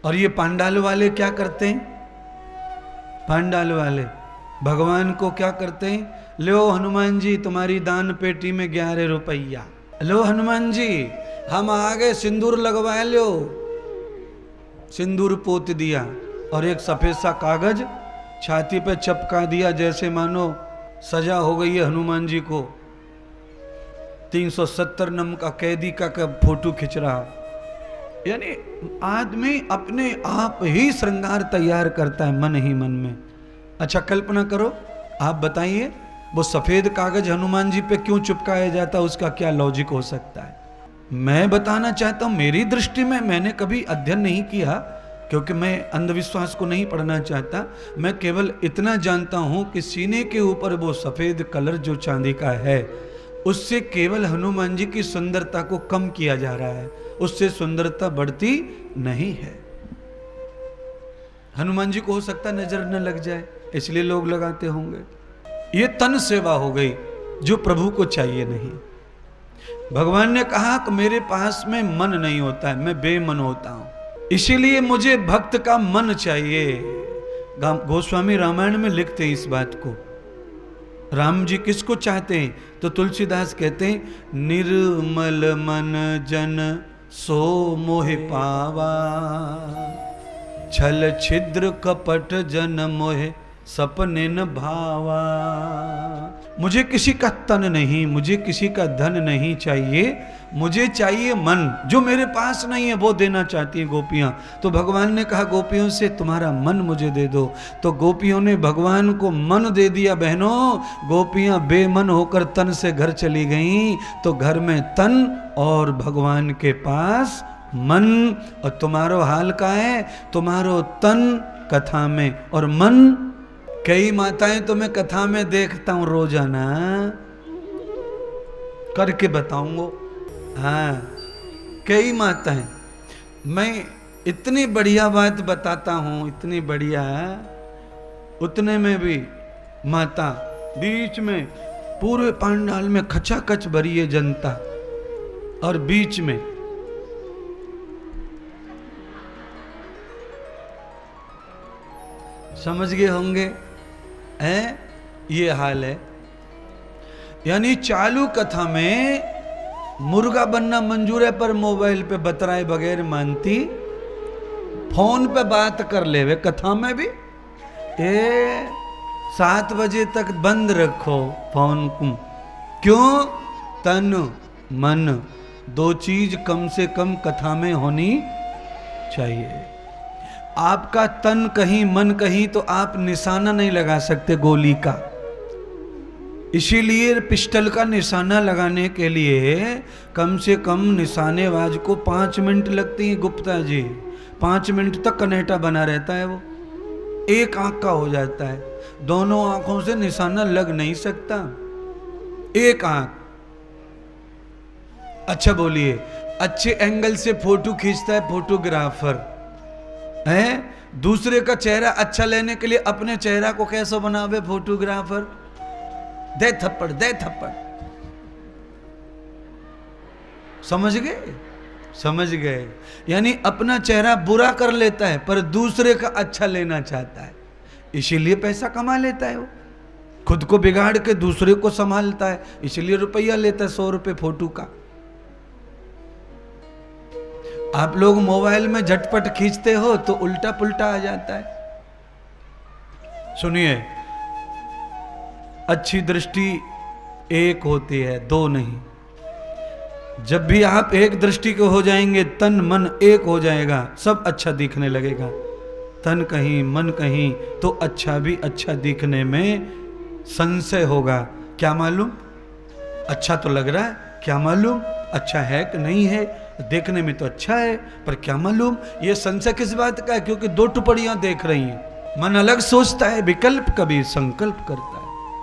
और ये पांडाल वाले क्या करते हैं? पांडाल वाले भगवान को क्या करते हैं? लो हनुमान जी तुम्हारी दान पेटी में 11 रुपया, लो हनुमान जी हम आगे सिंदूर लगवा लो। सिंदूर पोत दिया और एक सफेद सा कागज छाती पे चपका दिया, जैसे मानो सजा हो गई है हनुमान जी को। 370 नंबर का कैदी का फोटो खिंच रहा। यानी आदमी अपने आप ही श्रृंगार तैयार करता है मन ही मन में। अच्छा कल्पना करो, आप बताइए वो सफेद कागज हनुमान जी पे क्यों चिपकाया जाता है, उसका क्या लॉजिक हो सकता है? मैं बताना चाहता हूं, मेरी दृष्टि में, मैंने कभी अध्ययन नहीं किया क्योंकि मैं अंधविश्वास को नहीं पढ़ना चाहता। मैं केवल इतना जानता हूं कि सीने के ऊपर वो सफेद कलर जो चांदी का है, उससे केवल हनुमान जी की सुंदरता को कम किया जा रहा है, उससे सुंदरता बढ़ती नहीं है। हनुमान जी को हो सकता नजर न लग जाए इसलिए लोग लगाते होंगे। ये तन सेवा हो गई जो प्रभु को चाहिए नहीं। भगवान ने कहा कि मेरे पास में मन नहीं होता है, मैं बेमन होता हूं, इसीलिए मुझे भक्त का मन चाहिए। गोस्वामी रामायण में लिखते हैं इस बात को। राम जी किसको चाहते हैं? तो तुलसीदास कहते हैं निर्मल मन जन सो मोहि पावा, छल छिद्र कपट जन मोहे सपने न भावा। मुझे किसी का तन नहीं, मुझे किसी का धन नहीं चाहिए, मुझे चाहिए मन। जो मेरे पास नहीं है वो देना चाहती हैं गोपियां। तो भगवान ने कहा गोपियों से तुम्हारा मन मुझे दे दो। तो गोपियों ने भगवान को मन दे दिया। बहनों, गोपियां बेमन होकर तन से घर चली गईं, तो घर में तन और भगवान के पास मन। और तुम्हारो हाल का है, तुम्हारो तन कथा में और मन। कई माताएं तो मैं कथा में देखता हूं रोजाना, करके बताऊंगा। हाँ, कई माताएं, मैं इतनी बढ़िया बात बताता हूं, इतनी बढ़िया, उतने में भी माता बीच में पूरे पंडाल में खचाखच भरी है जनता, और बीच में समझ गए होंगे हैं, ये हाल है। यानी चालू कथा में मुर्गा बनना मंजूर है, पर मोबाइल पे बतराए बगैर मानती, फोन पे बात कर ले वे कथा में भी। 7 बजे तक बंद रखो फोन को। क्यों? तन मन 2 चीज कम से कम कथा में होनी चाहिए। आपका तन कहीं मन कहीं तो आप निशाना नहीं लगा सकते गोली का। इसीलिए पिस्टल का निशाना लगाने के लिए कम से कम निशानेबाज को 5 मिनट लगती हैं गुप्ता जी। 5 मिनट तक कनेटा बना रहता है वो। एक आंख का हो जाता है, दोनों आंखों से निशाना लग नहीं सकता, एक आंख। अच्छा बोलिए, अच्छे एंगल से फोटो खींचता है फोटोग्राफर है, दूसरे का चेहरा अच्छा लेने के लिए अपने चेहरा को कैसा बनावे फोटोग्राफर? दे थप्पड़, दे थप्पड़। समझ गए? समझ गए। यानी अपना चेहरा बुरा कर लेता है पर दूसरे का अच्छा लेना चाहता है, इसीलिए पैसा कमा लेता है वो। खुद को बिगाड़ के दूसरे को संभालता है, इसलिए रुपया लेता है 100 रुपये फोटो का। आप लोग मोबाइल में झटपट खींचते हो तो उल्टा पुल्टा आ जाता है। सुनिए, अच्छी दृष्टि एक होती है, 2 नहीं। जब भी आप एक दृष्टि के हो जाएंगे, तन मन एक हो जाएगा, सब अच्छा दिखने लगेगा। तन कहीं मन कहीं तो अच्छा भी अच्छा दिखने में संशय होगा। क्या मालूम? अच्छा तो लग रहा है, क्या मालूम अच्छा है कि नहीं है? देखने में तो अच्छा है पर क्या मालूम। ये संशय किस बात का है? क्योंकि 2 टुकड़ियां देख रही हैं। मन अलग सोचता है, विकल्प कभी संकल्प करता है।